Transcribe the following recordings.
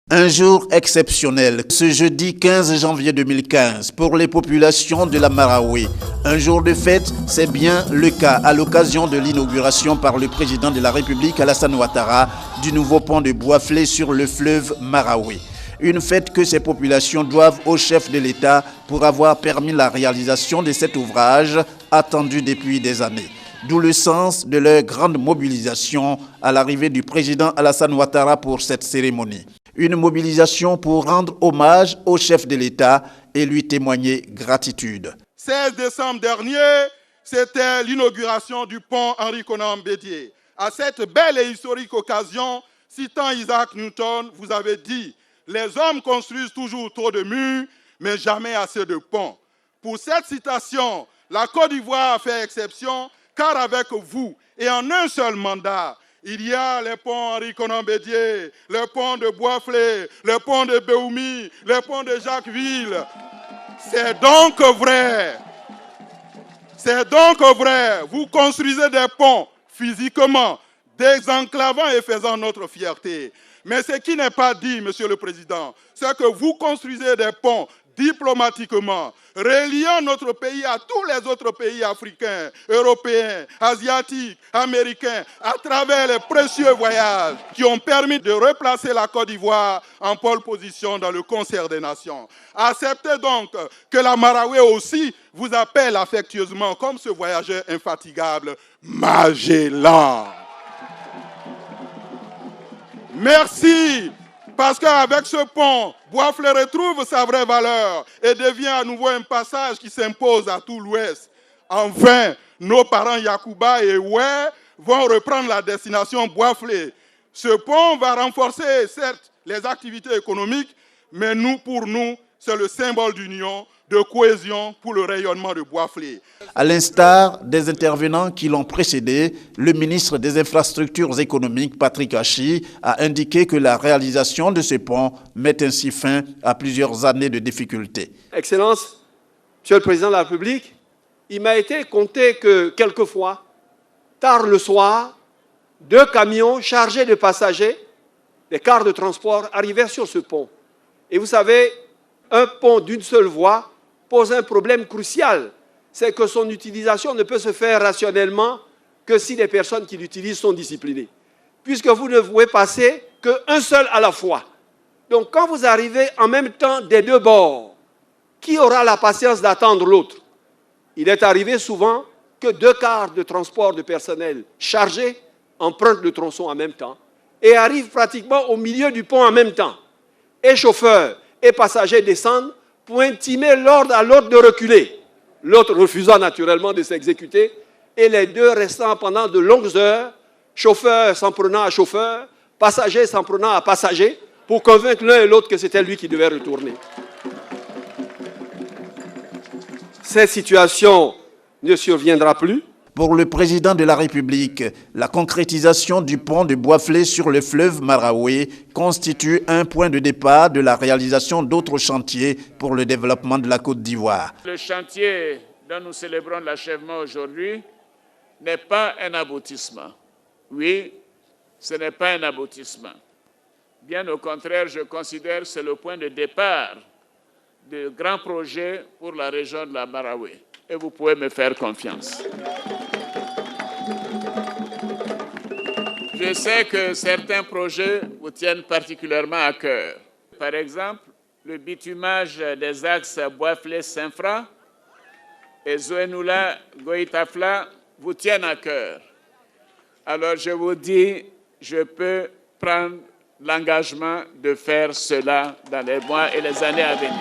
Un jour exceptionnel, ce jeudi 15 janvier 2015, pour les populations de la Marawi. Un jour de fête, c'est bien le cas à l'occasion de l'inauguration par le président de la République Alassane Ouattara du nouveau pont de Bouaflé sur le fleuve Marawi. Une fête que ces populations doivent au chef de l'État pour avoir permis la réalisation de cet ouvrage attendu depuis des années. D'où le sens de leur grande mobilisation à l'arrivée du président Alassane Ouattara pour cette cérémonie. Une mobilisation pour rendre hommage au chef de l'État et lui témoigner gratitude. 16 décembre dernier, c'était l'inauguration du pont Henri Konan Bédié. À cette belle et historique occasion, citant Isaac Newton, vous avez dit « Les hommes construisent toujours trop de murs, mais jamais assez de ponts ». Pour cette citation, la Côte d'Ivoire a fait exception, car avec vous et en un seul mandat, il y a les ponts Henri Konan Bédié, le pont de Bouaflé, le pont de Béoumi, le pont de Jacquesville. C'est donc vrai. C'est donc vrai. Vous construisez des ponts physiquement, désenclavant et faisant notre fierté. Mais ce qui n'est pas dit, Monsieur le Président, c'est que vous construisez des ponts diplomatiquement, reliant notre pays à tous les autres pays africains, européens, asiatiques, américains, à travers les précieux voyages qui ont permis de replacer la Côte d'Ivoire en pole position dans le concert des nations. Acceptez donc que la Marawi aussi vous appelle affectueusement, comme ce voyageur infatigable, Magellan. Merci, parce qu'avec ce pont, Bouaflé retrouve sa vraie valeur et devient à nouveau un passage qui s'impose à tout l'Ouest. Enfin, nos parents Yacouba et Oué vont reprendre la destination Bouaflé. Ce pont va renforcer, certes, les activités économiques, mais pour nous, c'est le symbole d'union, de cohésion pour le rayonnement de Bouaflé. À l'instar des intervenants qui l'ont précédé, le ministre des Infrastructures économiques, Patrick Hachi, a indiqué que la réalisation de ce pont met ainsi fin à plusieurs années de difficultés. Excellence, Monsieur le Président de la République, il m'a été compté que quelquefois, tard le soir, 2 camions chargés de passagers, des cars de transport, arrivaient sur ce pont. Et vous savez, un pont d'une seule voie pose un problème crucial. C'est que son utilisation ne peut se faire rationnellement que si les personnes qui l'utilisent sont disciplinées. Puisque vous ne pouvez passer qu'un seul à la fois. Donc quand vous arrivez en même temps des 2 bords, qui aura la patience d'attendre l'autre? Il est arrivé souvent que 2 cars de transport de personnel chargés empruntent le tronçon en même temps et arrivent pratiquement au milieu du pont en même temps. Et chauffeurs et passagers descendent pour intimer l'ordre à l'autre de reculer. L'autre refusant naturellement de s'exécuter, et les 2 restant pendant de longues heures, chauffeur s'en prenant à chauffeur, passager s'en prenant à passager, pour convaincre l'un et l'autre que c'était lui qui devait retourner. Cette situation ne surviendra plus. Pour le président de la République, la concrétisation du pont de Bouaflé sur le fleuve Marawi constitue un point de départ de la réalisation d'autres chantiers pour le développement de la Côte d'Ivoire. Le chantier dont nous célébrons l'achèvement aujourd'hui n'est pas un aboutissement. Oui, ce n'est pas un aboutissement. Bien au contraire, je considère que c'est le point de départ de grands projets pour la région de la Marawi. Et vous pouvez me faire confiance. Je sais que certains projets vous tiennent particulièrement à cœur. Par exemple, le bitumage des axes Bouaflé-Saint-Fra et Zouenoula-Goïtafla vous tiennent à cœur. Alors je vous dis, je peux prendre l'engagement de faire cela dans les mois et les années à venir.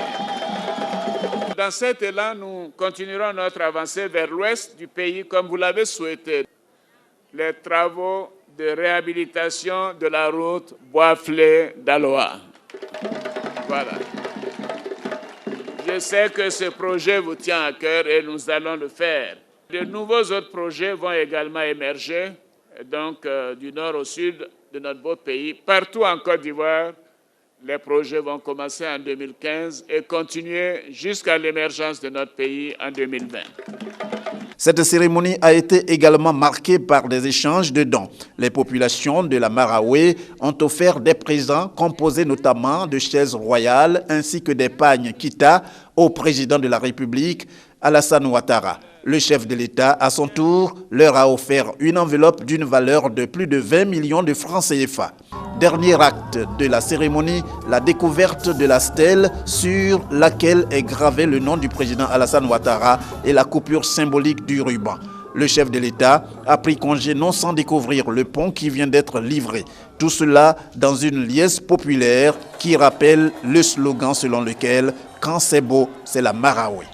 Dans cet élan, nous continuerons notre avancée vers l'ouest du pays comme vous l'avez souhaité. Les travaux de réhabilitation de la route Bouaflé-Daloa. Voilà. Je sais que ce projet vous tient à cœur et nous allons le faire. De nouveaux autres projets vont également émerger, donc du nord au sud de notre beau pays. Partout en Côte d'Ivoire, les projets vont commencer en 2015 et continuer jusqu'à l'émergence de notre pays en 2020. Cette cérémonie a été également marquée par des échanges de dons. Les populations de la Maraoué ont offert des présents composés notamment de chaises royales ainsi que des pagnes Kita au président de la République, Alassane Ouattara. Le chef de l'État, à son tour, leur a offert une enveloppe d'une valeur de plus de 20 millions de francs CFA. Dernier acte de la cérémonie, la découverte de la stèle sur laquelle est gravé le nom du président Alassane Ouattara et la coupure symbolique du ruban. Le chef de l'État a pris congé non sans découvrir le pont qui vient d'être livré. Tout cela dans une liesse populaire qui rappelle le slogan selon lequel « Quand c'est beau, c'est la Maraoué ».